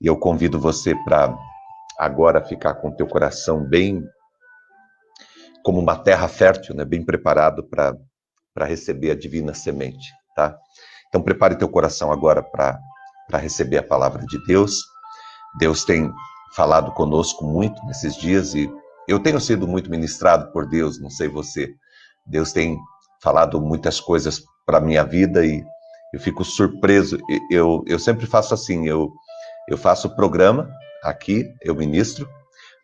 E eu convido você para agora ficar com o teu coração bem como uma terra fértil, né? Bem preparado para receber a divina semente, tá? Então prepare teu coração agora para receber a palavra de Deus. Deus tem falado conosco muito nesses dias e eu tenho sido muito ministrado por Deus, não sei você. Deus tem falado muitas coisas para a minha vida e eu fico surpreso. Eu sempre faço assim, eu faço o programa aqui, eu ministro.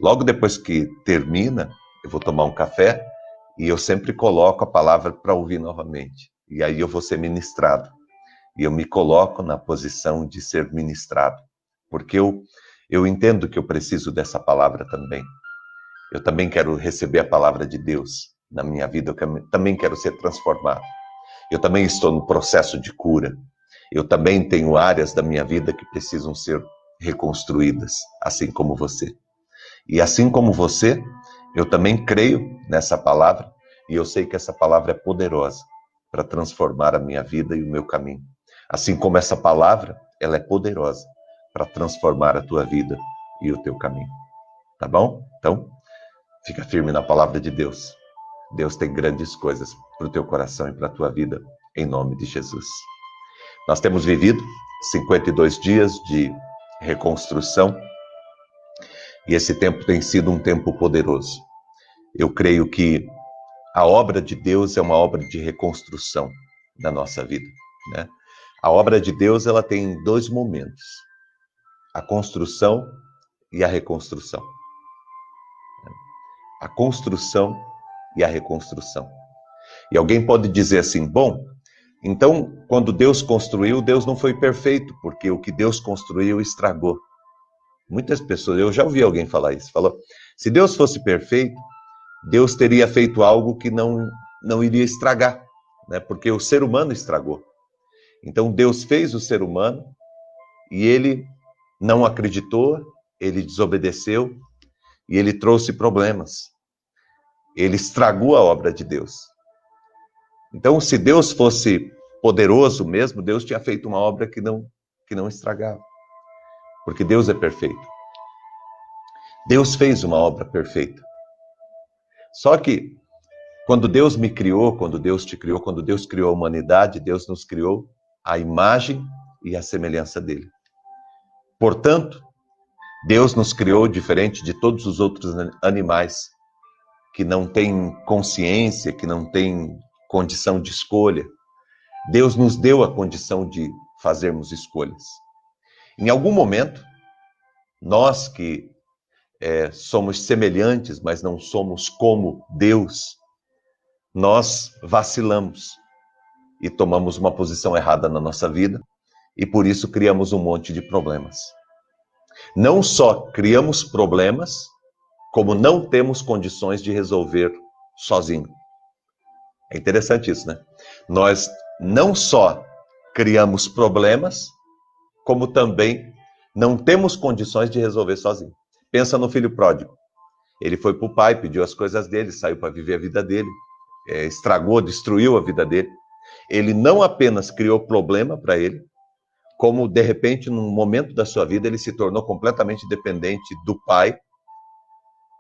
Logo depois que termina, eu vou tomar um café e eu sempre coloco a palavra para ouvir novamente. E aí eu vou ser ministrado. E eu me coloco na posição de ser ministrado. Porque eu entendo que eu preciso dessa palavra também. Eu também quero receber a palavra de Deus na minha vida. Eu também quero ser transformado. Eu também estou no processo de cura. Eu também tenho áreas da minha vida que precisam ser reconstruídas, assim como você. E assim como você, eu também creio nessa palavra e eu sei que essa palavra é poderosa para transformar a minha vida e o meu caminho. Assim como essa palavra, ela é poderosa para transformar a tua vida e o teu caminho. Tá bom? Então, fica firme na palavra de Deus. Deus tem grandes coisas para o teu coração e para a tua vida, em nome de Jesus. Nós temos vivido 52 dias de reconstrução e esse tempo tem sido um tempo poderoso. Eu creio que a obra de Deus é uma obra de reconstrução da nossa vida, né? A obra de Deus, ela tem dois momentos: a construção e a reconstrução. A construção e a reconstrução. E alguém pode dizer assim, bom, então quando Deus construiu, Deus não foi perfeito, porque o que Deus construiu estragou. Muitas pessoas, eu já ouvi alguém falar isso, falou, se Deus fosse perfeito, Deus teria feito algo que não iria estragar, né? Porque o ser humano estragou. Então Deus fez o ser humano e ele não acreditou, ele desobedeceu e ele trouxe problemas. Ele estragou a obra de Deus. Então, se Deus fosse poderoso mesmo, Deus tinha feito uma obra que não estragava. Porque Deus é perfeito. Deus fez uma obra perfeita. Só que, quando Deus me criou, quando Deus te criou, quando Deus criou a humanidade, Deus nos criou à imagem e à semelhança dele. Portanto, Deus nos criou diferente de todos os outros animais que não têm consciência, que não têm condição de escolha. Deus nos deu a condição de fazermos escolhas. Em algum momento, nós que somos semelhantes, mas não somos como Deus, nós vacilamos e tomamos uma posição errada na nossa vida e por isso criamos um monte de problemas. Não só criamos problemas, como não temos condições de resolver sozinho. É interessante isso, né? Nós não só criamos problemas, como também não temos condições de resolver sozinho. Pensa no filho pródigo. Ele foi para o pai, pediu as coisas dele, saiu para viver a vida dele, estragou, destruiu a vida dele. Ele não apenas criou problema para ele, como de repente, num momento da sua vida, ele se tornou completamente dependente do pai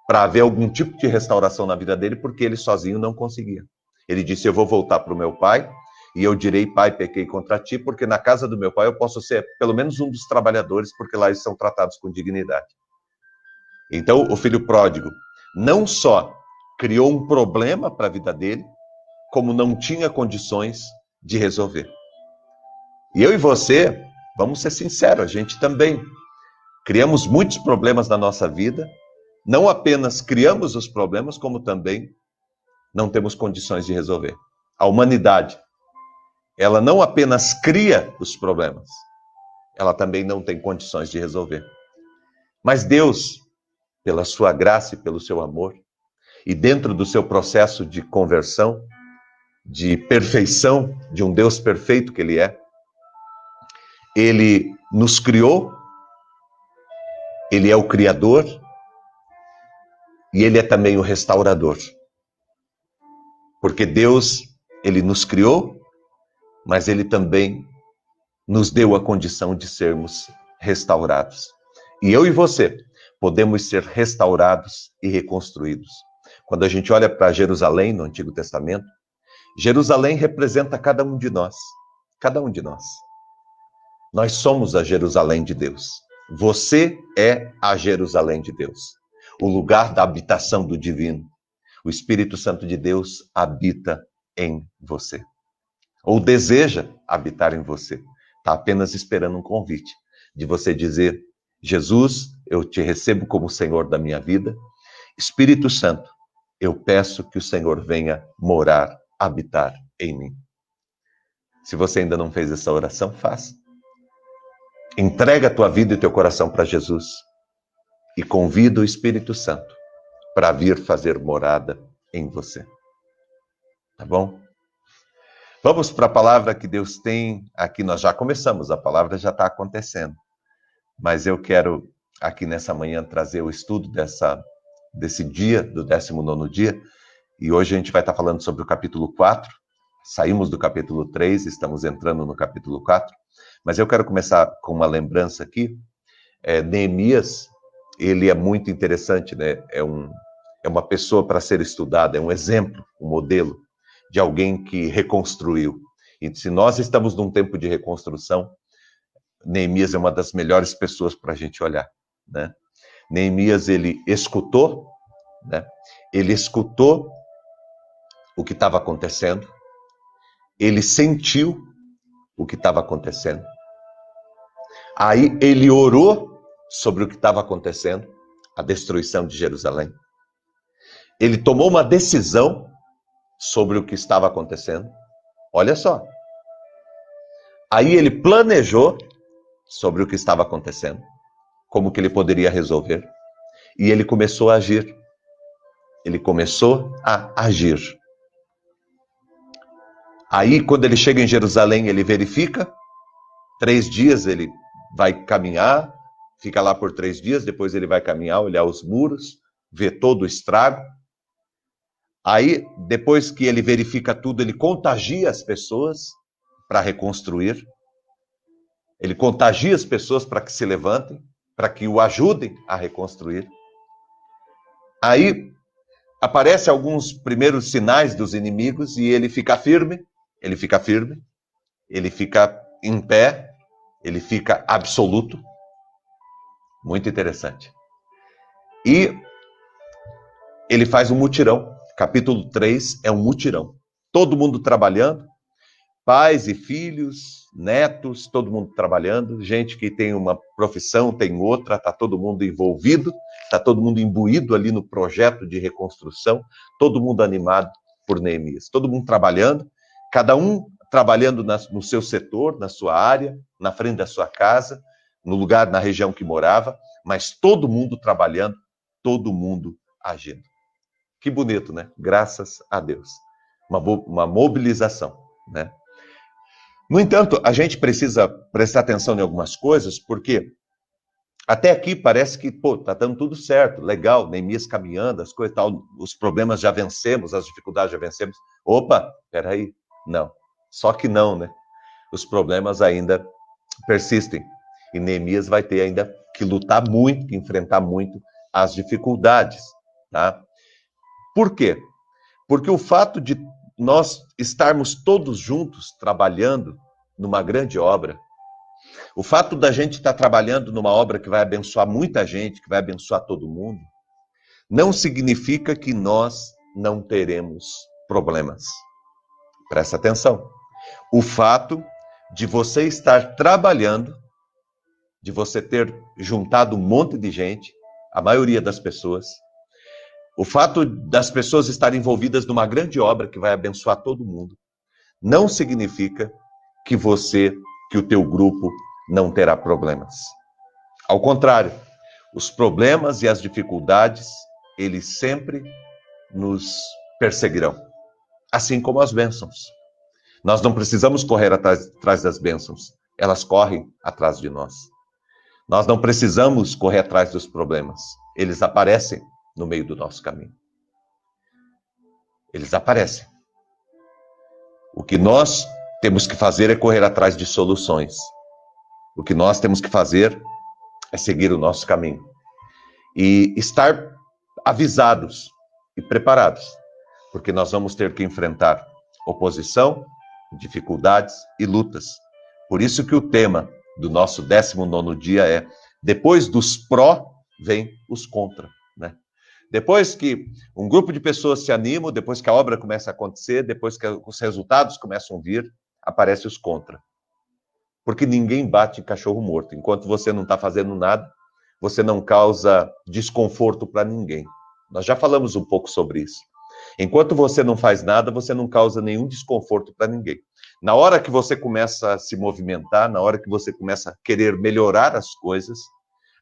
para haver algum tipo de restauração na vida dele, porque ele sozinho não conseguia. Ele disse, eu vou voltar para o meu pai, e eu direi, pai, pequei contra ti, porque na casa do meu pai eu posso ser pelo menos um dos trabalhadores, porque lá eles são tratados com dignidade. Então, o filho pródigo não só criou um problema para a vida dele, como não tinha condições de resolver. E eu e você, vamos ser sinceros, a gente também criamos muitos problemas na nossa vida, não apenas criamos os problemas, como também não temos condições de resolver. A humanidade, ela não apenas cria os problemas, ela também não tem condições de resolver. Mas Deus, pela sua graça e pelo seu amor, e dentro do seu processo de conversão, de perfeição, de um Deus perfeito que Ele é, Ele nos criou, Ele é o Criador, e Ele é também o restaurador. Porque Deus, Ele nos criou, mas Ele também nos deu a condição de sermos restaurados. E eu e você podemos ser restaurados e reconstruídos. Quando a gente olha para Jerusalém no Antigo Testamento, Jerusalém representa cada um de nós. Cada um de nós. Nós somos a Jerusalém de Deus. Você é a Jerusalém de Deus. O lugar da habitação do divino. O Espírito Santo de Deus habita em você. Ou deseja habitar em você. Está apenas esperando um convite de você dizer: Jesus, eu te recebo como Senhor da minha vida. Espírito Santo, eu peço que o Senhor venha morar, habitar em mim. Se você ainda não fez essa oração, faça. Entrega a tua vida e teu coração para Jesus e convida o Espírito Santo para vir fazer morada em você. Tá bom? Vamos para a palavra que Deus tem aqui. Nós já começamos, a palavra já está acontecendo. Mas eu quero aqui nessa manhã trazer o estudo desse dia, do 19º dia. E hoje a gente vai estar falando sobre o capítulo 4. Saímos do capítulo 3, estamos entrando no capítulo 4. Mas eu quero começar com uma lembrança aqui. Neemias, ele é muito interessante, né? É uma pessoa para ser estudada, é um exemplo, um modelo de alguém que reconstruiu. E se nós estamos num tempo de reconstrução, Neemias é uma das melhores pessoas para a gente olhar, né? Neemias, ele escutou, né? Ele escutou o que estava acontecendo, ele sentiu o que estava acontecendo, aí ele orou sobre o que estava acontecendo, a destruição de Jerusalém. Ele tomou uma decisão sobre o que estava acontecendo. Olha só. Aí ele planejou sobre o que estava acontecendo, como que ele poderia resolver. E ele começou a agir. Ele começou a agir. Aí, quando ele chega em Jerusalém, ele verifica. 3 dias ele vai caminhar, fica lá por 3 dias, depois ele vai caminhar, olhar os muros, ver todo o estrago. Aí, depois que ele verifica tudo, ele contagia as pessoas para reconstruir. Ele contagia as pessoas para que se levantem, para que o ajudem a reconstruir. Aí, aparecem alguns primeiros sinais dos inimigos e ele fica firme, ele fica em pé, ele fica absoluto. Muito interessante. E ele faz um mutirão. Capítulo 3 é um mutirão. Todo mundo trabalhando, pais e filhos, netos, todo mundo trabalhando, gente que tem uma profissão, tem outra, está todo mundo envolvido, está todo mundo imbuído ali no projeto de reconstrução, todo mundo animado por Neemias, todo mundo trabalhando, cada um trabalhando no seu setor, na sua área, na frente da sua casa, no lugar, na região que morava, mas todo mundo trabalhando, todo mundo agindo. Que bonito, né? Graças a Deus. Uma mobilização, né? No entanto, a gente precisa prestar atenção em algumas coisas, porque até aqui parece que, tá dando tudo certo, legal, Neemias caminhando, as coisas tal, os problemas já vencemos, as dificuldades já vencemos. Opa, peraí, não. Só que não, né? Os problemas ainda persistem. E Neemias vai ter ainda que lutar muito, que enfrentar muito as dificuldades, tá? Por quê? Porque o fato de nós estarmos todos juntos trabalhando numa grande obra, o fato da gente estar trabalhando numa obra que vai abençoar muita gente, que vai abençoar todo mundo, não significa que nós não teremos problemas. Presta atenção. O fato de você estar trabalhando, de você ter juntado um monte de gente, a maioria das pessoas, o fato das pessoas estarem envolvidas numa grande obra que vai abençoar todo mundo, não significa que o teu grupo não terá problemas. Ao contrário, os problemas e as dificuldades, eles sempre nos perseguirão, assim como as bênçãos. Nós não precisamos correr atrás das bênçãos, elas correm atrás de nós. Nós não precisamos correr atrás dos problemas, eles aparecem no meio do nosso caminho. Eles aparecem. O que nós temos que fazer é correr atrás de soluções. O que nós temos que fazer é seguir o nosso caminho e estar avisados e preparados, porque nós vamos ter que enfrentar oposição, dificuldades e lutas. Por isso que o tema do nosso 19º dia é: depois dos pró, vem os contra, né? Depois que um grupo de pessoas se animam, depois que a obra começa a acontecer, depois que os resultados começam a vir, aparecem os contra. Porque ninguém bate em cachorro morto. Enquanto você não está fazendo nada, você não causa desconforto para ninguém. Nós já falamos um pouco sobre isso. Enquanto você não faz nada, você não causa nenhum desconforto para ninguém. Na hora que você começa a se movimentar, na hora que você começa a querer melhorar as coisas,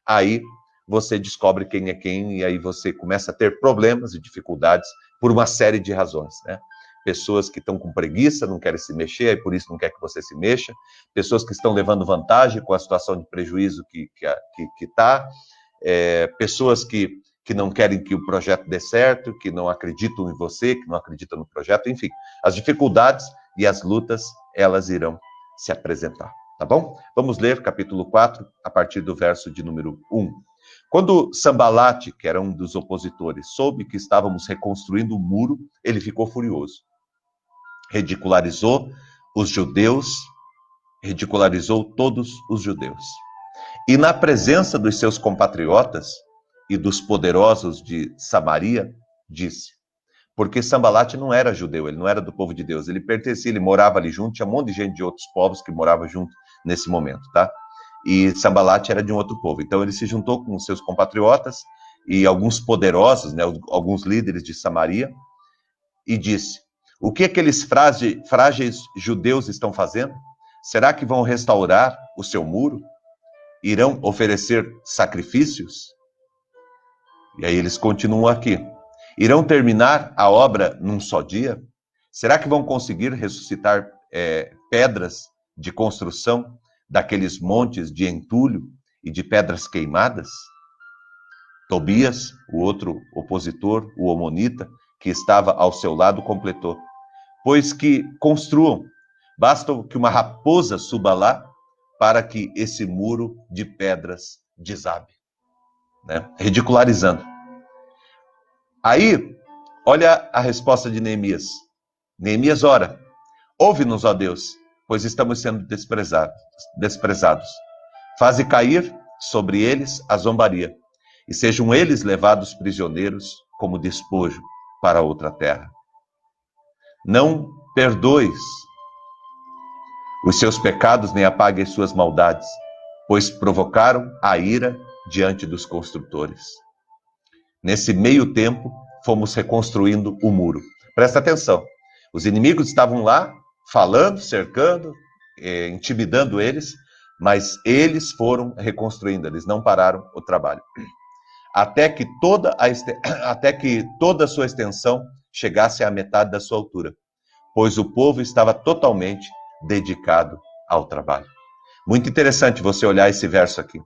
aí você descobre quem é quem e aí você começa a ter problemas e dificuldades por uma série de razões, né? Pessoas que estão com preguiça, não querem se mexer, e por isso não quer que você se mexa. Pessoas que estão levando vantagem com a situação de prejuízo que está. Pessoas que não querem que o projeto dê certo, que não acreditam em você, que não acreditam no projeto. Enfim, as dificuldades e as lutas, elas irão se apresentar, tá bom? Vamos ler capítulo 4, a partir do verso de número 1. Quando Sambalate, que era um dos opositores, soube que estávamos reconstruindo o muro, ele ficou furioso. Ridicularizou todos os judeus. E na presença dos seus compatriotas e dos poderosos de Samaria, disse, porque Sambalate não era judeu, ele não era do povo de Deus, ele pertencia, ele morava ali junto, tinha um monte de gente de outros povos que morava junto nesse momento, tá? E Sambalate era de um outro povo, então ele se juntou com os seus compatriotas e alguns poderosos, né, alguns líderes de Samaria, e disse, o que aqueles frágeis judeus estão fazendo? Será que vão restaurar o seu muro? Irão oferecer sacrifícios? E aí eles continuam aqui. Irão terminar a obra num só dia? Será que vão conseguir ressuscitar pedras de construção daqueles montes de entulho e de pedras queimadas? Tobias, o outro opositor, o homonita, que estava ao seu lado, completou. Pois que construam, basta que uma raposa suba lá para que esse muro de pedras desabe, né? Ridicularizando. Aí, olha a resposta de Neemias. Neemias ora, ouve-nos, ó Deus, pois estamos sendo desprezados. Faze cair sobre eles a zombaria, e sejam eles levados prisioneiros como despojo para outra terra. Não perdoes os seus pecados, nem apague as suas maldades, pois provocaram a ira diante dos construtores. Nesse meio tempo, fomos reconstruindo o muro. Presta atenção, os inimigos estavam lá, falando, cercando, intimidando eles, mas eles foram reconstruindo, eles não pararam o trabalho. Até que toda a sua extensão chegasse à metade da sua altura, pois o povo estava totalmente dedicado ao trabalho. Muito interessante você olhar esse verso aqui.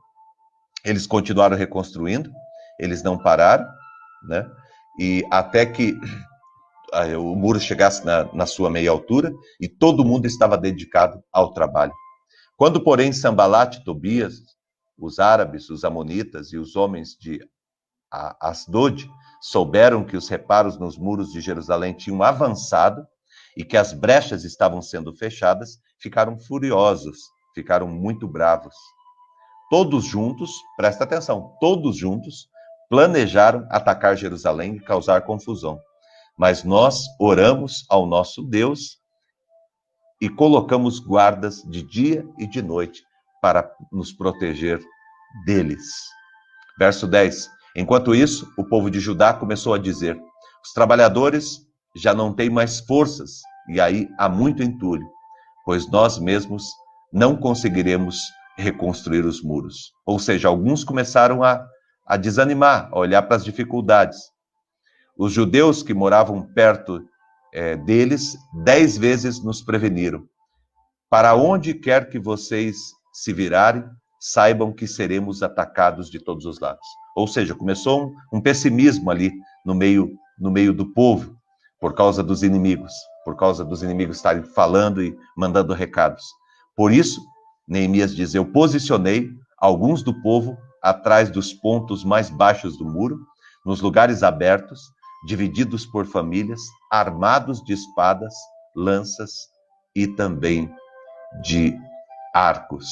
Eles continuaram reconstruindo, eles não pararam, né? E até que o muro chegasse na sua meia altura e todo mundo estava dedicado ao trabalho. Quando, porém, Sambalate, Tobias, os árabes, os amonitas e os homens de Asdod souberam que os reparos nos muros de Jerusalém tinham avançado e que as brechas estavam sendo fechadas, ficaram furiosos, ficaram muito bravos. Todos juntos, presta atenção, todos juntos planejaram atacar Jerusalém e causar confusão. Mas nós oramos ao nosso Deus e colocamos guardas de dia e de noite para nos proteger deles. Verso 10. Enquanto isso, o povo de Judá começou a dizer, os trabalhadores já não têm mais forças, e aí há muito entulho, pois nós mesmos não conseguiremos reconstruir os muros. Ou seja, alguns começaram a desanimar, a olhar para as dificuldades. Os judeus que moravam perto deles, 10 vezes nos preveniram. Para onde quer que vocês se virarem, saibam que seremos atacados de todos os lados. Ou seja, começou um pessimismo ali no meio do povo, por causa dos inimigos estarem falando e mandando recados. Por isso, Neemias diz, eu posicionei alguns do povo atrás dos pontos mais baixos do muro, nos lugares abertos, divididos por famílias, armados de espadas, lanças e também de arcos.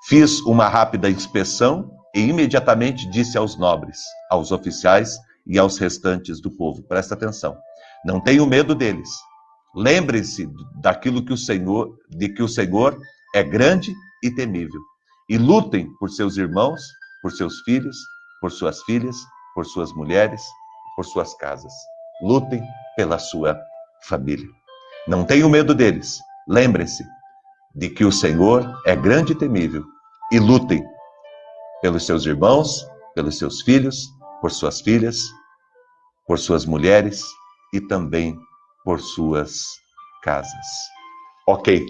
Fiz uma rápida inspeção e imediatamente disse aos nobres, aos oficiais e aos restantes do povo: presta atenção, não tenham medo deles. Lembrem-se daquilo que de que o Senhor é grande e temível. E lutem por seus irmãos, por seus filhos, por suas filhas, por suas mulheres, por suas casas. Lutem pela sua família. Não tenham medo deles. Lembrem-se de que o Senhor é grande e temível. E lutem pelos seus irmãos, pelos seus filhos, por suas filhas, por suas mulheres e também por suas casas. Ok,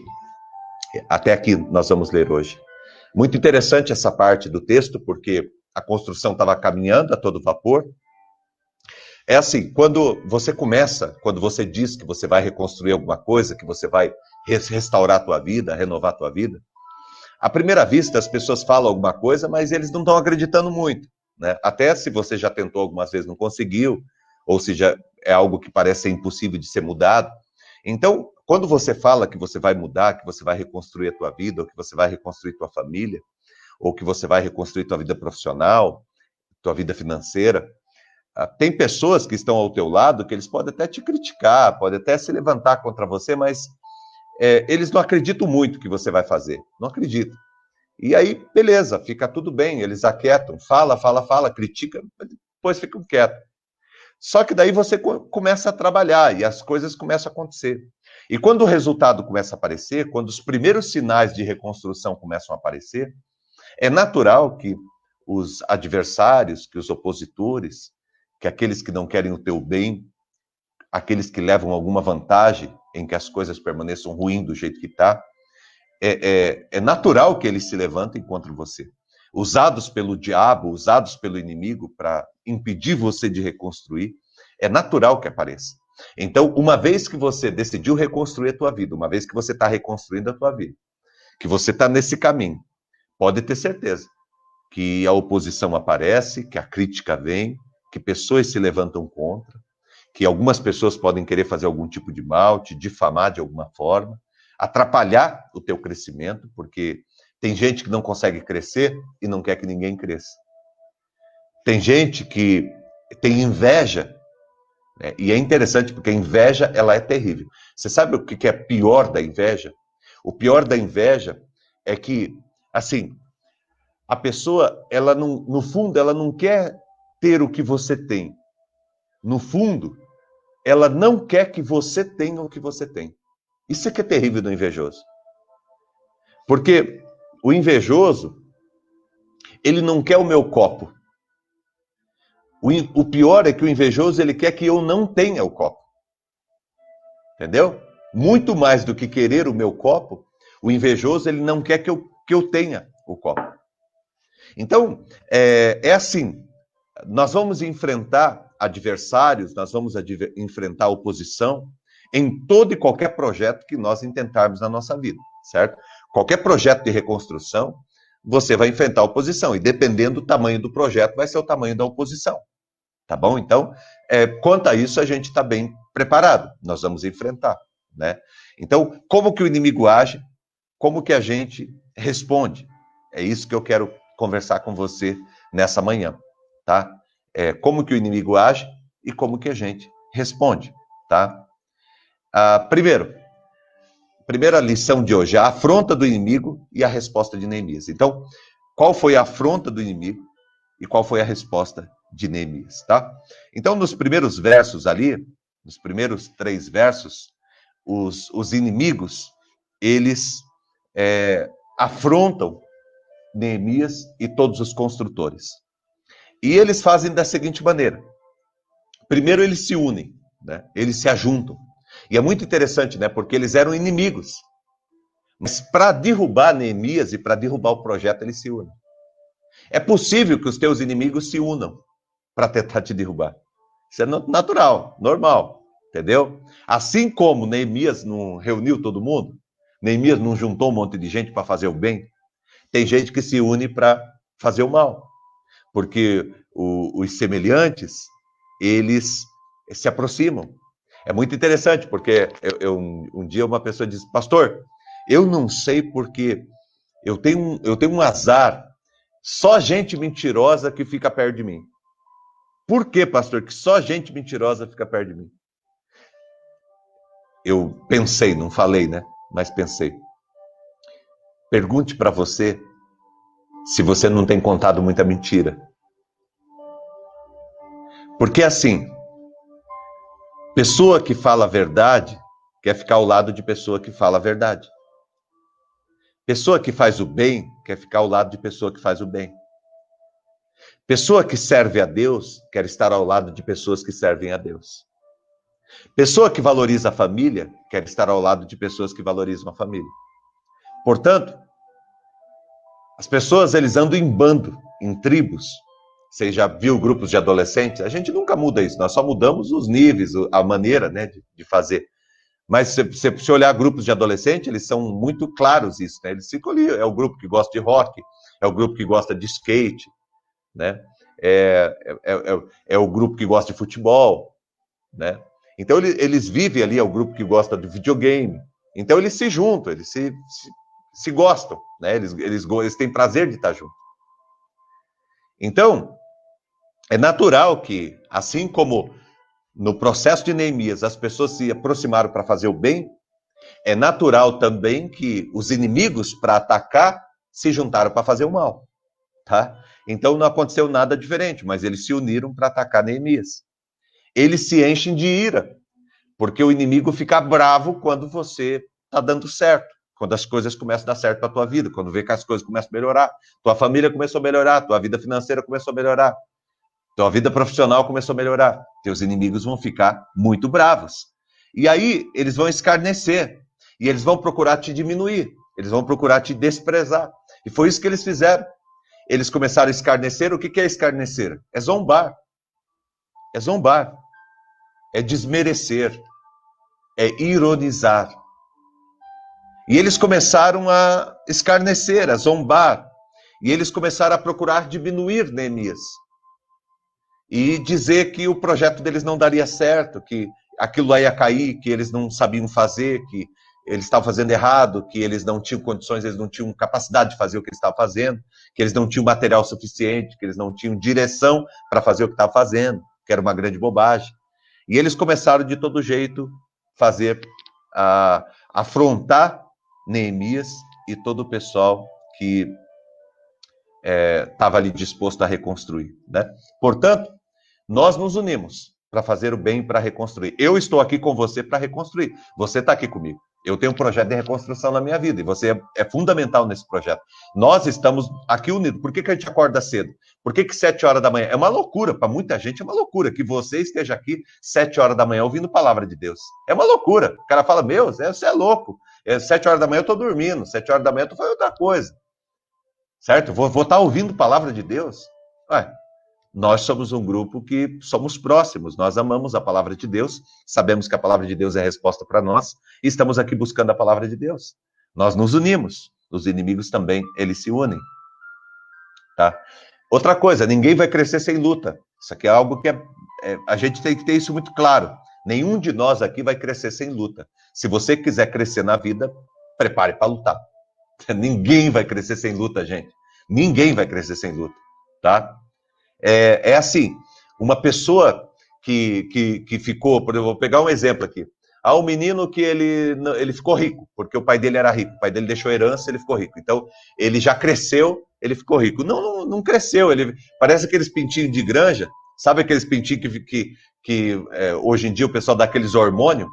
até aqui nós vamos ler hoje. Muito interessante essa parte do texto, porque a construção estava caminhando a todo vapor. É assim, quando você diz que você vai reconstruir alguma coisa, que você vai restaurar a tua vida, renovar a tua vida, à primeira vista as pessoas falam alguma coisa, mas eles não estão acreditando muito, né? Até se você já tentou algumas vezes, não conseguiu, ou se já é algo que parece impossível de ser mudado. Então, quando você fala que você vai mudar, que você vai reconstruir a tua vida, ou que você vai reconstruir tua família, ou que você vai reconstruir tua vida profissional, tua vida financeira, tem pessoas que estão ao teu lado que eles podem até te criticar, podem até se levantar contra você, mas eles não acreditam muito que você vai fazer, não acreditam. E aí, beleza, fica tudo bem, eles aquietam, fala, critica, depois ficam quietos. Só que daí você começa a trabalhar e as coisas começam a acontecer. E quando o resultado começa a aparecer, quando os primeiros sinais de reconstrução começam a aparecer, é natural que os adversários, que os opositores, que aqueles que não querem o teu bem, aqueles que levam alguma vantagem em que as coisas permaneçam ruins do jeito que está, é natural que eles se levantem contra você. Usados pelo diabo, usados pelo inimigo para impedir você de reconstruir, é natural que apareça. Então, uma vez que você decidiu reconstruir a tua vida, uma vez que você está reconstruindo a tua vida, que você está nesse caminho, pode ter certeza que a oposição aparece, que a crítica vem, que pessoas se levantam contra, que algumas pessoas podem querer fazer algum tipo de mal, te difamar de alguma forma, atrapalhar o teu crescimento, porque tem gente que não consegue crescer e não quer que ninguém cresça. Tem gente que tem inveja, né? E é interessante porque a inveja, ela é terrível. Você sabe o que é pior da inveja? O pior da inveja é que, assim, a pessoa, ela não, no fundo, ela não quer ter o que você tem. No fundo, ela não quer que você tenha o que você tem. Isso é que é terrível do invejoso. Porque o invejoso, ele não quer o meu copo. O pior é que o invejoso, ele quer que eu não tenha o copo. Entendeu? Muito mais do que querer o meu copo, o invejoso, ele não quer que eu tenha o copo. Então, é assim, nós vamos enfrentar adversários, nós vamos enfrentar oposição em todo e qualquer projeto que nós intentarmos na nossa vida, certo? Qualquer projeto de reconstrução, você vai enfrentar oposição, e dependendo do tamanho do projeto, vai ser o tamanho da oposição, tá bom? Então, quanto a isso, a gente está bem preparado, nós vamos enfrentar, né? Então, como que o inimigo age? Como que a gente responde? É isso que eu quero conversar com você nessa manhã, tá? Como que o inimigo age e como que a gente responde, tá? Primeira lição de hoje, a afronta do inimigo e a resposta de Neemias. Então, qual foi a afronta do inimigo e qual foi a resposta de Neemias, tá? Então, nos primeiros versos ali, nos primeiros 3 versos, os inimigos, eles afrontam Neemias e todos os construtores. E eles fazem da seguinte maneira. Primeiro, eles se unem, né? Eles se ajuntam. E é muito interessante, né? Porque eles eram inimigos. Mas para derrubar Neemias e para derrubar o projeto, eles se unem. É possível que os teus inimigos se unam para tentar te derrubar. Isso é natural, normal, entendeu? Assim como Neemias não reuniu todo mundo, Neemias não juntou um monte de gente para fazer o bem, tem gente que se une para fazer o mal. Porque os semelhantes, eles se aproximam. É muito interessante, porque um dia uma pessoa disse, pastor, eu não sei porque eu tenho um azar, só gente mentirosa que fica perto de mim. Por que, pastor, que só gente mentirosa fica perto de mim? Eu pensei, não falei, né? Mas pensei. Pergunte para você se você não tem contado muita mentira. Porque assim, pessoa que fala a verdade quer ficar ao lado de pessoa que fala a verdade. Pessoa que faz o bem quer ficar ao lado de pessoa que faz o bem. Pessoa que serve a Deus quer estar ao lado de pessoas que servem a Deus. Pessoa que valoriza a família quer estar ao lado de pessoas que valorizam a família. Portanto, as pessoas, eles andam em bando, em tribos. Você já viu grupos de adolescentes? A gente nunca muda isso, nós só mudamos os níveis, a maneira, né, de fazer. Mas se você olhar grupos de adolescentes, eles são muito claros isso, né? Eles ficam ali, é o grupo que gosta de rock, é o grupo que gosta de skate, né? É o grupo que gosta de futebol, né? Então eles vivem ali, é o grupo que gosta de videogame. Então eles se juntam, eles se gostam, né? Eles têm prazer de estar juntos. Então, é natural que, assim como no processo de Neemias as pessoas se aproximaram para fazer o bem, é natural também que os inimigos, para atacar, se juntaram para fazer o mal, tá? Então não aconteceu nada diferente, mas eles se uniram para atacar Neemias. Eles se enchem de ira, porque o inimigo fica bravo quando você está dando certo, quando as coisas começam a dar certo para a tua vida, quando vê que as coisas começam a melhorar, tua família começou a melhorar, tua vida financeira começou a melhorar, tua vida profissional começou a melhorar, teus inimigos vão ficar muito bravos. E aí eles vão escarnecer, e eles vão procurar te diminuir, eles vão procurar te desprezar. E foi isso que eles fizeram. Eles começaram a escarnecer. O que é escarnecer? É zombar. É zombar. É desmerecer. É ironizar. E eles começaram a escarnecer, a zombar. E eles começaram a procurar diminuir Neemias. E dizer que o projeto deles não daria certo, que aquilo lá ia cair, que eles não sabiam fazer, que eles estavam fazendo errado, que eles não tinham condições, eles não tinham capacidade de fazer o que eles estavam fazendo, que eles não tinham material suficiente, que eles não tinham direção para fazer o que estavam fazendo, que era uma grande bobagem. E eles começaram de todo jeito fazer, afrontar Neemias e todo o pessoal que estava ali disposto a reconstruir, né? Portanto, nós nos unimos para fazer o bem, para reconstruir. Eu estou aqui com você para reconstruir. Você está aqui comigo. Eu tenho um projeto de reconstrução na minha vida e você é fundamental nesse projeto. Nós estamos aqui unidos. Por que a gente acorda cedo? Por que 7 horas da manhã? É uma loucura, para muita gente é uma loucura que você esteja aqui 7 horas da manhã ouvindo a palavra de Deus. É uma loucura. O cara fala, meu, você é louco. 7 horas da manhã eu estou dormindo, 7 horas da manhã eu estou fazendo outra coisa. Certo? Vou estar ouvindo a palavra de Deus? Ué, nós somos um grupo que somos próximos, nós amamos a palavra de Deus, sabemos que a palavra de Deus é a resposta para nós, e estamos aqui buscando a palavra de Deus. Nós nos unimos, os inimigos também, eles se unem. Tá? Outra coisa, ninguém vai crescer sem luta. Isso aqui é algo que a gente tem que ter isso muito claro. Nenhum de nós aqui vai crescer sem luta. Se você quiser crescer na vida, prepare para lutar. Ninguém vai crescer sem luta, gente. Ninguém vai crescer sem luta, tá? É assim, uma pessoa que ficou, por exemplo, vou pegar um exemplo aqui. Há um menino que ele ficou rico, porque o pai dele era rico, o pai dele deixou herança, ele ficou rico. Então, ele já cresceu, ele ficou rico. Não cresceu, ele parece aqueles pintinhos de granja, sabe aqueles pintinhos que hoje em dia o pessoal dá aqueles hormônios,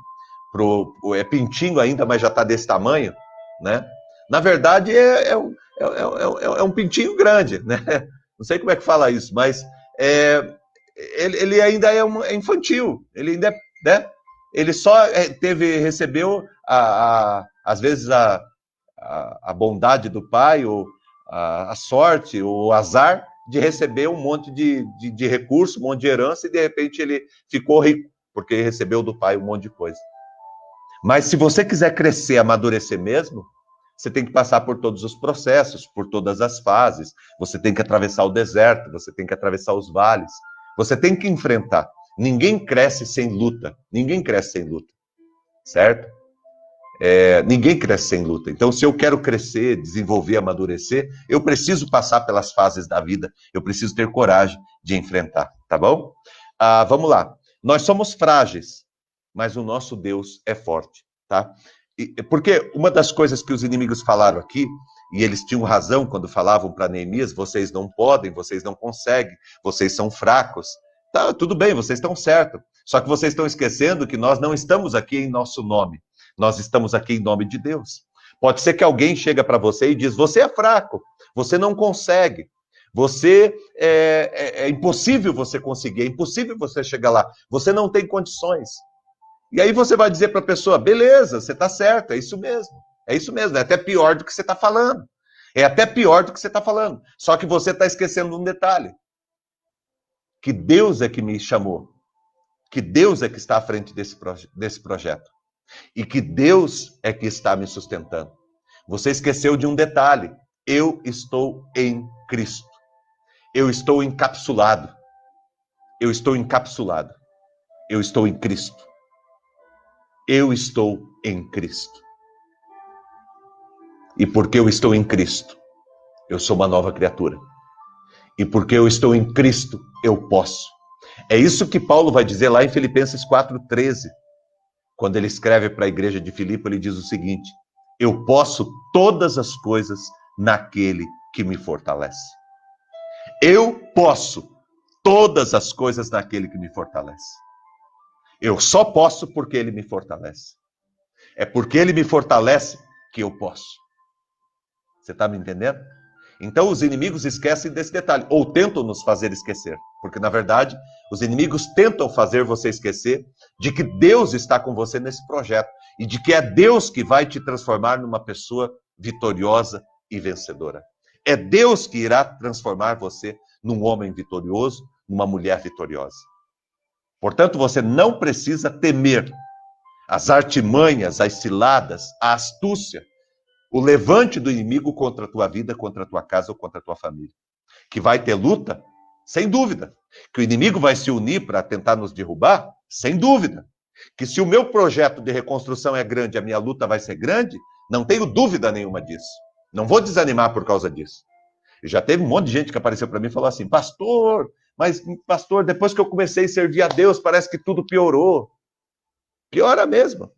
é pintinho ainda, mas já está desse tamanho, né? Na verdade, é um pintinho grande, né? Não sei como é que fala isso, mas ele ainda é infantil, ele ainda né? Ele só recebeu, às vezes, a bondade do pai, ou a sorte, ou o azar de receber um monte de recurso, um monte de herança, e de repente ele ficou rico, porque recebeu do pai um monte de coisa. Mas se você quiser crescer, amadurecer mesmo, você tem que passar por todos os processos, por todas as fases. Você tem que atravessar o deserto, você tem que atravessar os vales. Você tem que enfrentar. Ninguém cresce sem luta. Ninguém cresce sem luta. Certo? Ninguém cresce sem luta. Então, se eu quero crescer, desenvolver, amadurecer, eu preciso passar pelas fases da vida. Eu preciso ter coragem de enfrentar. Tá bom? Vamos lá. Nós somos frágeis, mas o nosso Deus é forte. Tá? Porque uma das coisas que os inimigos falaram aqui, e eles tinham razão quando falavam para Neemias, vocês não podem, vocês não conseguem, vocês são fracos. Tá, tudo bem, vocês estão certos. Só que vocês estão esquecendo que nós não estamos aqui em nosso nome. Nós estamos aqui em nome de Deus. Pode ser que alguém chega para você e diz, você é fraco, você não consegue, você é impossível você conseguir, é impossível você chegar lá, você não tem condições. E aí você vai dizer para a pessoa, beleza, você está certo, é isso mesmo, é até pior do que você está falando. É até pior do que você está falando. Só que você está esquecendo um detalhe. Que Deus é que me chamou. Que Deus é que está à frente desse projeto. E que Deus é que está me sustentando. Você esqueceu de um detalhe. Eu estou em Cristo. Eu estou encapsulado. Eu estou encapsulado. Eu estou em Cristo. Eu estou em Cristo. E porque eu estou em Cristo, eu sou uma nova criatura. E porque eu estou em Cristo, eu posso. É isso que Paulo vai dizer lá em Filipenses 4:13. Quando ele escreve para a igreja de Filipe, ele diz o seguinte: eu posso todas as coisas naquele que me fortalece. Eu posso todas as coisas naquele que me fortalece. Eu só posso porque ele me fortalece. É porque ele me fortalece que eu posso. Você está me entendendo? Então os inimigos esquecem desse detalhe, ou tentam nos fazer esquecer. Porque na verdade, os inimigos tentam fazer você esquecer de que Deus está com você nesse projeto. E de que é Deus que vai te transformar numa pessoa vitoriosa e vencedora. É Deus que irá transformar você num homem vitorioso, numa mulher vitoriosa. Portanto, você não precisa temer as artimanhas, as ciladas, a astúcia, o levante do inimigo contra a tua vida, contra a tua casa ou contra a tua família. Que vai ter luta? Sem dúvida. Que o inimigo vai se unir para tentar nos derrubar? Sem dúvida. Que se o meu projeto de reconstrução é grande, a minha luta vai ser grande? Não tenho dúvida nenhuma disso. Não vou desanimar por causa disso. E já teve um monte de gente que apareceu para mim e falou assim, pastor, depois que eu comecei a servir a Deus, parece que tudo piorou. Piora mesmo.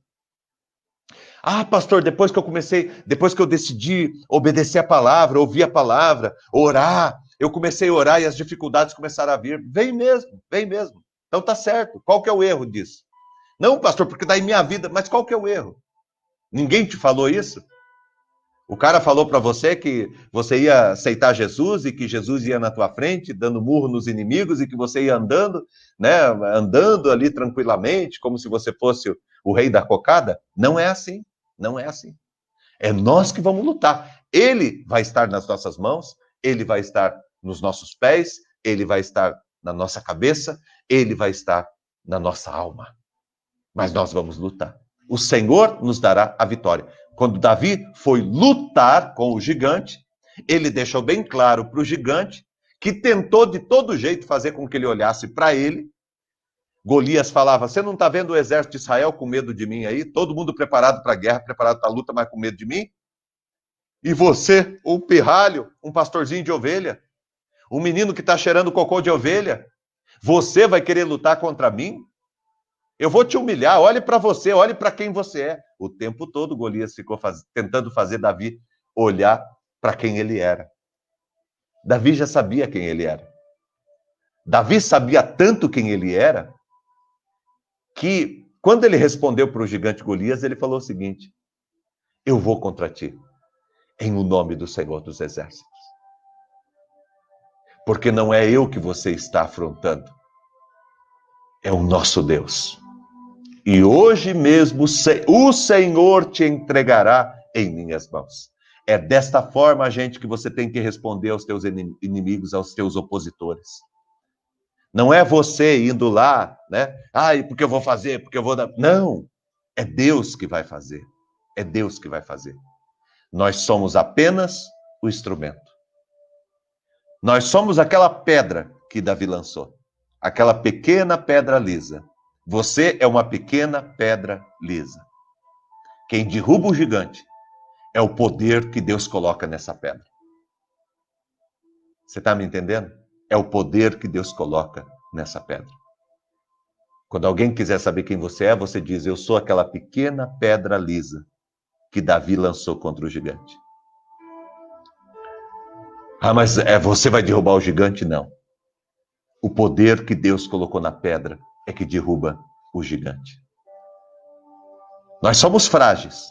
Ah, pastor, depois que eu decidi obedecer a palavra, ouvir a palavra, orar, eu comecei a orar e as dificuldades começaram a vir. Vem mesmo, vem mesmo. Então tá certo. Qual que é o erro disso? Não, pastor, porque daí minha vida, mas qual que é o erro? Ninguém te falou isso? O cara falou para você que você ia aceitar Jesus e que Jesus ia na tua frente, dando murro nos inimigos e que você ia andando, né, andando ali tranquilamente, como se você fosse o rei da cocada? Não é assim, não é assim. É nós que vamos lutar. Ele vai estar nas nossas mãos, ele vai estar nos nossos pés, ele vai estar na nossa cabeça, ele vai estar na nossa alma. Mas nós vamos lutar. O Senhor nos dará a vitória. Quando Davi foi lutar com o gigante, ele deixou bem claro para o gigante que tentou de todo jeito fazer com que ele olhasse para ele. Golias falava, você não está vendo o exército de Israel com medo de mim aí? Todo mundo preparado para a guerra, preparado para a luta, mas com medo de mim? E você, um pirralho, um pastorzinho de ovelha, um menino que está cheirando cocô de ovelha, você vai querer lutar contra mim? Eu vou te humilhar, olhe para você, olhe para quem você é. O tempo todo Golias ficou tentando fazer Davi olhar para quem ele era. Davi já sabia quem ele era. Davi sabia tanto quem ele era, que quando ele respondeu para o gigante Golias, ele falou o seguinte, eu vou contra ti, em o nome do Senhor dos Exércitos. Porque não é eu que você está afrontando, é o nosso Deus. E hoje mesmo o Senhor te entregará em minhas mãos. É desta forma, gente, que você tem que responder aos teus inimigos, aos teus opositores. Não é você indo lá, né? Porque eu vou fazer, porque eu vou dar... Não, é Deus que vai fazer. É Deus que vai fazer. Nós somos apenas o instrumento. Nós somos aquela pedra que Davi lançou. Aquela pequena pedra lisa. Você é uma pequena pedra lisa. Quem derruba o gigante é o poder que Deus coloca nessa pedra. Você está me entendendo? É o poder que Deus coloca nessa pedra. Quando alguém quiser saber quem você é, você diz: eu sou aquela pequena pedra lisa que Davi lançou contra o gigante. Ah, mas você vai derrubar o gigante? Não. O poder que Deus colocou na pedra é que derruba o gigante. Nós somos frágeis,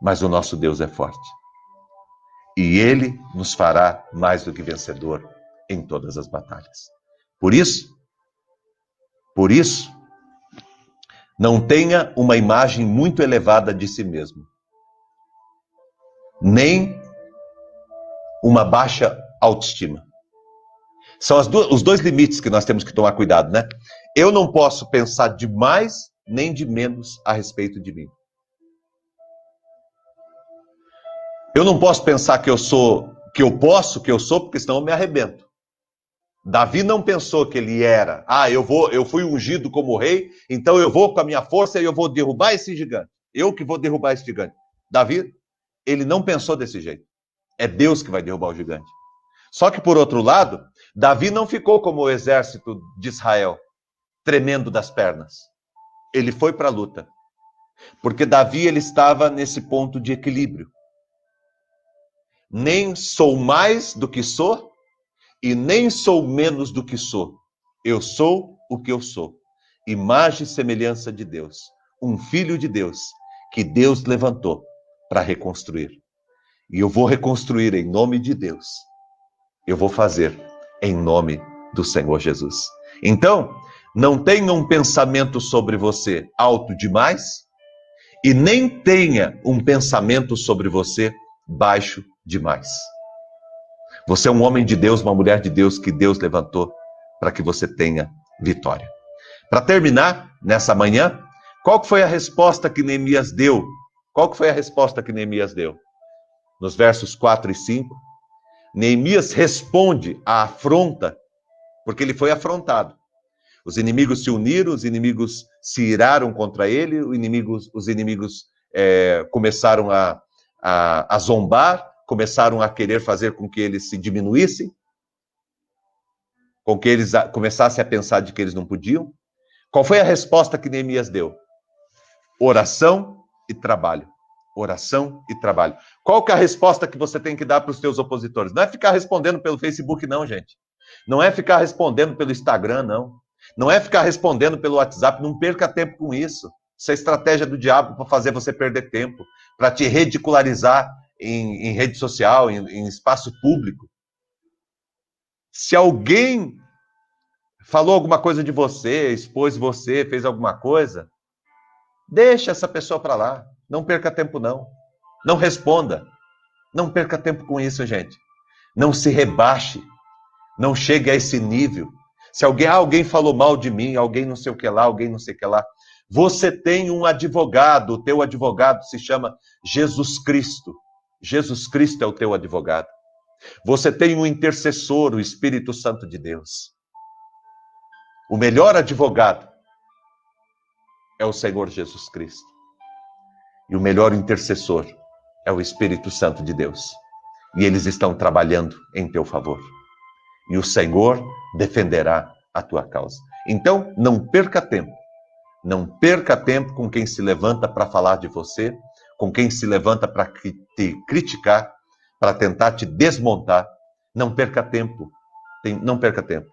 mas o nosso Deus é forte. E Ele nos fará mais do que vencedor em todas as batalhas. Por isso, não tenha uma imagem muito elevada de si mesmo, nem uma baixa autoestima. São os dois limites que nós temos que tomar cuidado, né? Eu não posso pensar de mais nem de menos a respeito de mim. Eu não posso pensar que eu sou, que eu sou, porque senão eu me arrebento. Davi não pensou que ele era, eu fui ungido como rei, então eu vou com a minha força e eu vou derrubar esse gigante. Eu que vou derrubar esse gigante. Davi, ele não pensou desse jeito. É Deus que vai derrubar o gigante. Só que, por outro lado, Davi não ficou como o exército de Israel, tremendo das pernas. Ele foi para a luta. Porque Davi, ele estava nesse ponto de equilíbrio. Nem sou mais do que sou, e nem sou menos do que sou. Eu sou o que eu sou. Imagem e semelhança de Deus. Um filho de Deus, que Deus levantou para reconstruir. E eu vou reconstruir em nome de Deus. Eu vou fazer em nome do Senhor Jesus. Então, não tenha um pensamento sobre você alto demais e nem tenha um pensamento sobre você baixo demais. Você é um homem de Deus, uma mulher de Deus que Deus levantou para que você tenha vitória. Para terminar, nessa manhã, qual que foi a resposta que Neemias deu? Qual que foi a resposta que Neemias deu? Nos versos 4 e 5, Neemias responde à afronta, porque ele foi afrontado. Os inimigos se uniram, os inimigos se iraram contra ele, os inimigos começaram a zombar, começaram a querer fazer com que eles se diminuíssem, com que eles começassem a pensar de que eles não podiam. Qual foi a resposta que Neemias deu? Oração e trabalho. Oração e trabalho. Qual que é a resposta que você tem que dar para os seus opositores? Não é ficar respondendo pelo Facebook, não, gente. Não é ficar respondendo pelo Instagram, não. Não é ficar respondendo pelo WhatsApp. Não perca tempo com isso. Isso é estratégia do diabo para fazer você perder tempo, para te ridicularizar em rede social, em espaço público. Se alguém falou alguma coisa de você, expôs você, fez alguma coisa, deixa essa pessoa para lá. Não perca tempo, não. Não responda. Não perca tempo com isso, gente. Não se rebaixe. Não chegue a esse nível. Se alguém falou mal de mim, alguém não sei o que lá, alguém não sei o que lá. Você tem um advogado. O teu advogado se chama Jesus Cristo. Jesus Cristo é o teu advogado. Você tem um intercessor, o Espírito Santo de Deus. O melhor advogado é o Senhor Jesus Cristo. E o melhor intercessor é o Espírito Santo de Deus. E eles estão trabalhando em teu favor. E o Senhor defenderá a tua causa. Então, não perca tempo. Não perca tempo com quem se levanta para falar de você, com quem se levanta para te criticar, para tentar te desmontar. Não perca tempo. Não perca tempo.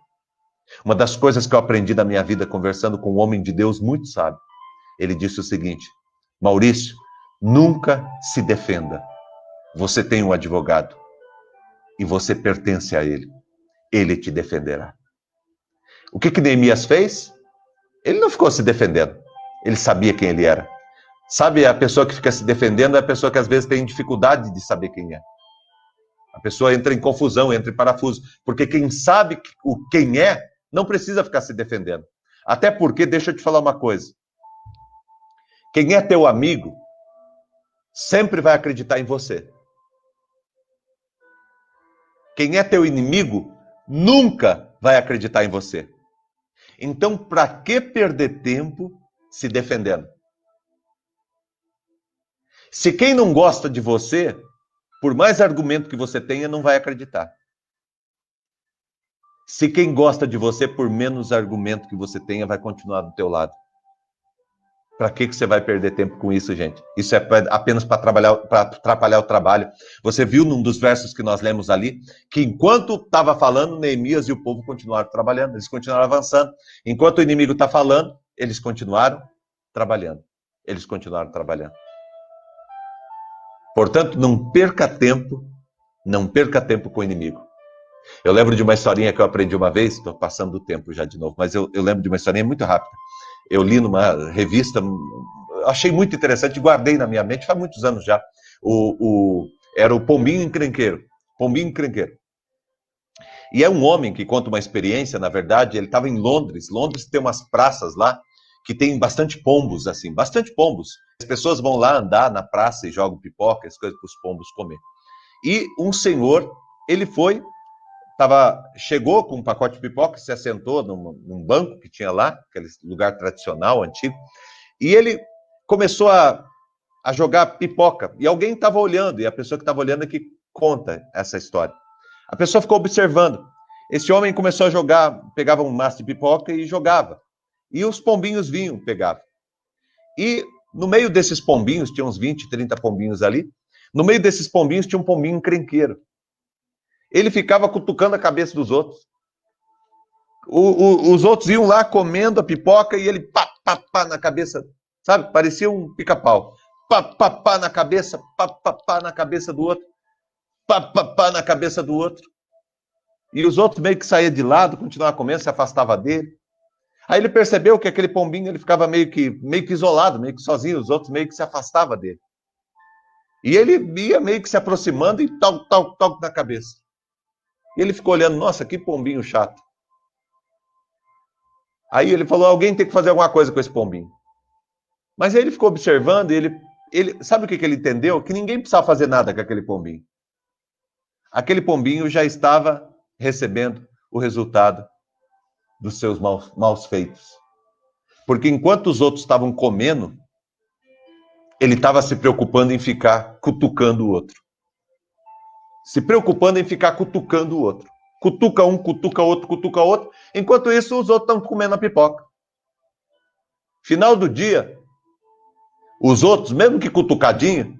Uma das coisas que eu aprendi da minha vida conversando com um homem de Deus muito sábio, ele disse o seguinte: Maurício, nunca se defenda. Você tem um advogado e você pertence a ele. Ele te defenderá. O que Neemias fez? Ele não ficou se defendendo. Ele sabia quem ele era. Sabe, a pessoa que fica se defendendo é a pessoa que às vezes tem dificuldade de saber quem é. A pessoa entra em confusão, entra em parafuso. Porque quem sabe quem é, não precisa ficar se defendendo. Até porque, deixa eu te falar uma coisa. Quem é teu amigo sempre vai acreditar em você. Quem é teu inimigo nunca vai acreditar em você. Então, para que perder tempo se defendendo? Se quem não gosta de você, por mais argumento que você tenha, não vai acreditar. Se quem gosta de você, por menos argumento que você tenha, vai continuar do teu lado. Para que você vai perder tempo com isso, gente? Isso é apenas para atrapalhar o trabalho. Você viu num dos versos que nós lemos ali, que enquanto estava falando, Neemias e o povo continuaram trabalhando, eles continuaram avançando. Enquanto o inimigo está falando, eles continuaram trabalhando. Eles continuaram trabalhando. Portanto, não perca tempo com o inimigo. Eu lembro de uma historinha que eu aprendi uma vez, estou passando do tempo já de novo, mas eu lembro de uma historinha muito rápida. Eu li numa revista, achei muito interessante, guardei na minha mente, faz muitos anos já. Era o Pombinho Encrenqueiro. Pombinho Encrenqueiro. E é um homem que conta uma experiência, na verdade, ele estava em Londres. Londres tem umas praças lá que tem bastante pombos, assim, bastante pombos. As pessoas vão lá andar na praça e jogam pipoca, as coisas para os pombos comer. E um senhor, ele chegou com um pacote de pipoca, se assentou num banco que tinha lá, aquele lugar tradicional, antigo, e ele começou a jogar pipoca. E alguém estava olhando, e a pessoa que estava olhando é que conta essa história. A pessoa ficou observando. Esse homem começou a jogar, pegava um maço de pipoca e jogava. E os pombinhos vinham, pegavam. E no meio desses pombinhos, tinha uns 20, 30 pombinhos ali, no meio desses pombinhos tinha um pombinho encrenqueiro. Ele ficava cutucando a cabeça dos outros. Os outros iam lá comendo a pipoca e ele pá, pá, pá na cabeça, sabe? Parecia um pica-pau. Pá, pá, pá na cabeça, pá, pá, pá na cabeça do outro. Pá, pá, pá na cabeça do outro. E os outros meio que saíam de lado, continuavam comendo, se afastava dele. Aí ele percebeu que aquele pombinho ele ficava meio que isolado, meio que sozinho, os outros meio que se afastavam dele. E ele ia meio que se aproximando e toque na cabeça. E ele ficou olhando, nossa, que pombinho chato. Aí ele falou, alguém tem que fazer alguma coisa com esse pombinho. Mas aí ele ficou observando e ele sabe o que ele entendeu? Que ninguém precisava fazer nada com aquele pombinho. Aquele pombinho já estava recebendo o resultado dos seus maus feitos. Porque enquanto os outros estavam comendo, ele estava se preocupando em ficar cutucando o outro. Se preocupando em ficar cutucando o outro. Cutuca um, cutuca outro. Enquanto isso, os outros estão comendo a pipoca. Final do dia, os outros, mesmo que cutucadinho,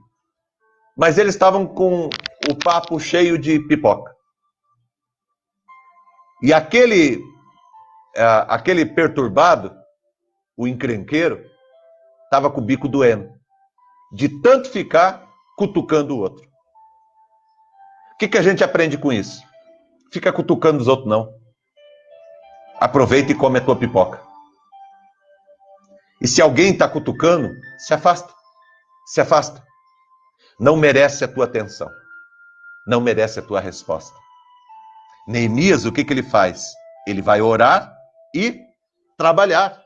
mas eles estavam com o papo cheio de pipoca. E aquele perturbado, o encrenqueiro, estava com o bico doendo. De tanto ficar cutucando o outro. O que a gente aprende com isso? Fica cutucando os outros, não. Aproveita e come a tua pipoca. E se alguém está cutucando, se afasta. Se afasta. Não merece a tua atenção. Não merece a tua resposta. Neemias, o que ele faz? Ele vai orar e trabalhar.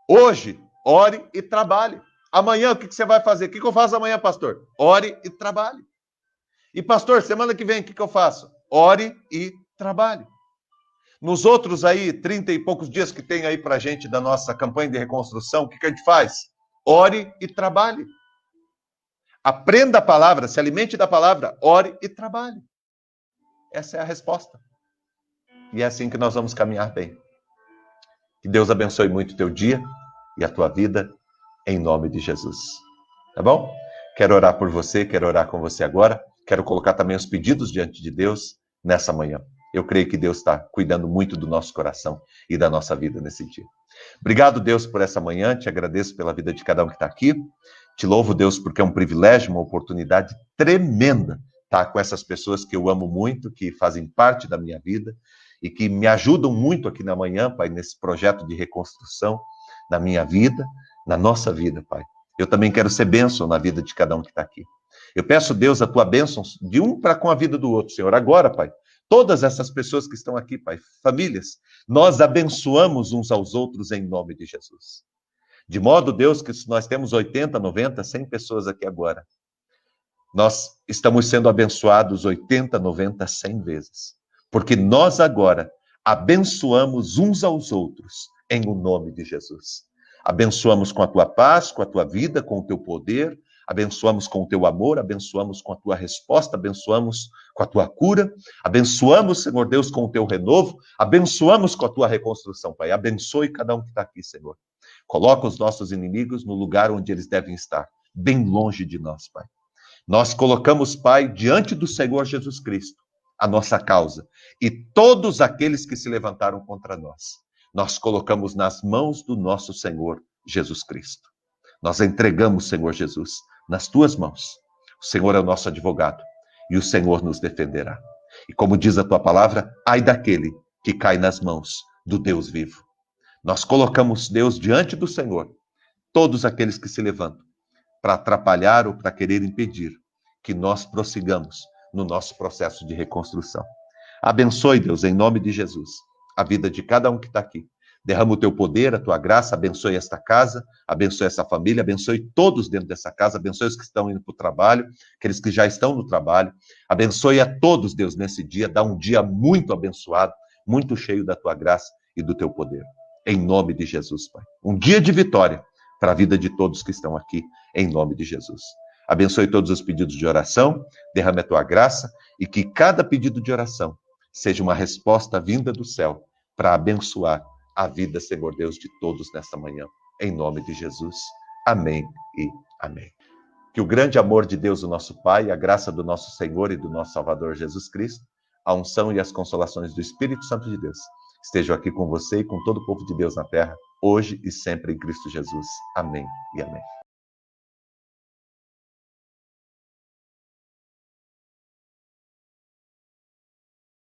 Hoje, ore e trabalhe. Amanhã, o que você vai fazer? O que eu faço amanhã, pastor? Ore e trabalhe. E pastor, semana que vem, o que eu faço? Ore e trabalhe. Nos outros aí, 30 e poucos dias que tem aí pra gente da nossa campanha de reconstrução, o que a gente faz? Ore e trabalhe. Aprenda a palavra, se alimente da palavra, ore e trabalhe. Essa é a resposta. E é assim que nós vamos caminhar bem. Que Deus abençoe muito o teu dia e a tua vida, em nome de Jesus. Tá bom? Quero orar por você, quero orar com você agora. Quero colocar também os pedidos diante de Deus nessa manhã. Eu creio que Deus está cuidando muito do nosso coração e da nossa vida nesse dia. Obrigado, Deus, por essa manhã. Te agradeço pela vida de cada um que está aqui. Te louvo, Deus, porque é um privilégio, uma oportunidade tremenda estar com essas pessoas que eu amo muito, que fazem parte da minha vida e que me ajudam muito aqui na manhã, Pai, nesse projeto de reconstrução da minha vida, na nossa vida, Pai. Eu também quero ser bênção na vida de cada um que está aqui. Eu peço, Deus, a tua bênção de um para com a vida do outro, Senhor. Agora, Pai, todas essas pessoas que estão aqui, Pai, famílias, nós abençoamos uns aos outros em nome de Jesus. De modo, Deus, que nós temos 80, 90, 100 pessoas aqui agora. Nós estamos sendo abençoados 80, 90, 100 vezes. Porque nós agora abençoamos uns aos outros em o nome de Jesus. Abençoamos com a tua paz, com a tua vida, com o teu poder, abençoamos com o teu amor, abençoamos com a tua resposta, abençoamos com a tua cura, abençoamos, Senhor Deus, com o teu renovo, abençoamos com a tua reconstrução, Pai. Abençoe cada um que está aqui, Senhor. Coloca os nossos inimigos no lugar onde eles devem estar, bem longe de nós, Pai. Nós colocamos, Pai, diante do Senhor Jesus Cristo, a nossa causa e todos aqueles que se levantaram contra nós. Nós colocamos nas mãos do nosso Senhor Jesus Cristo. Nós entregamos, Senhor Jesus, nas tuas mãos. O Senhor é o nosso advogado e o Senhor nos defenderá. E como diz a tua palavra, ai daquele que cai nas mãos do Deus vivo. Nós colocamos, Deus, diante do Senhor, todos aqueles que se levantam para atrapalhar ou para querer impedir que nós prossigamos no nosso processo de reconstrução. Abençoe, Deus, em nome de Jesus, a vida de cada um que está aqui. Derrama o teu poder, a tua graça, abençoe esta casa, abençoe essa família, abençoe todos dentro dessa casa, abençoe os que estão indo para o trabalho, aqueles que já estão no trabalho. Abençoe a todos, Deus, nesse dia. Dá um dia muito abençoado, muito cheio da tua graça e do teu poder. Em nome de Jesus, Pai. Um dia de vitória para a vida de todos que estão aqui, em nome de Jesus. Abençoe todos os pedidos de oração, derrame a tua graça e que cada pedido de oração seja uma resposta vinda do céu para abençoar a vida, Senhor Deus, de todos nesta manhã. Em nome de Jesus. Amém e amém. Que o grande amor de Deus, o nosso Pai, a graça do nosso Senhor e do nosso Salvador Jesus Cristo, a unção e as consolações do Espírito Santo de Deus estejam aqui com você e com todo o povo de Deus na terra, hoje e sempre em Cristo Jesus. Amém e amém.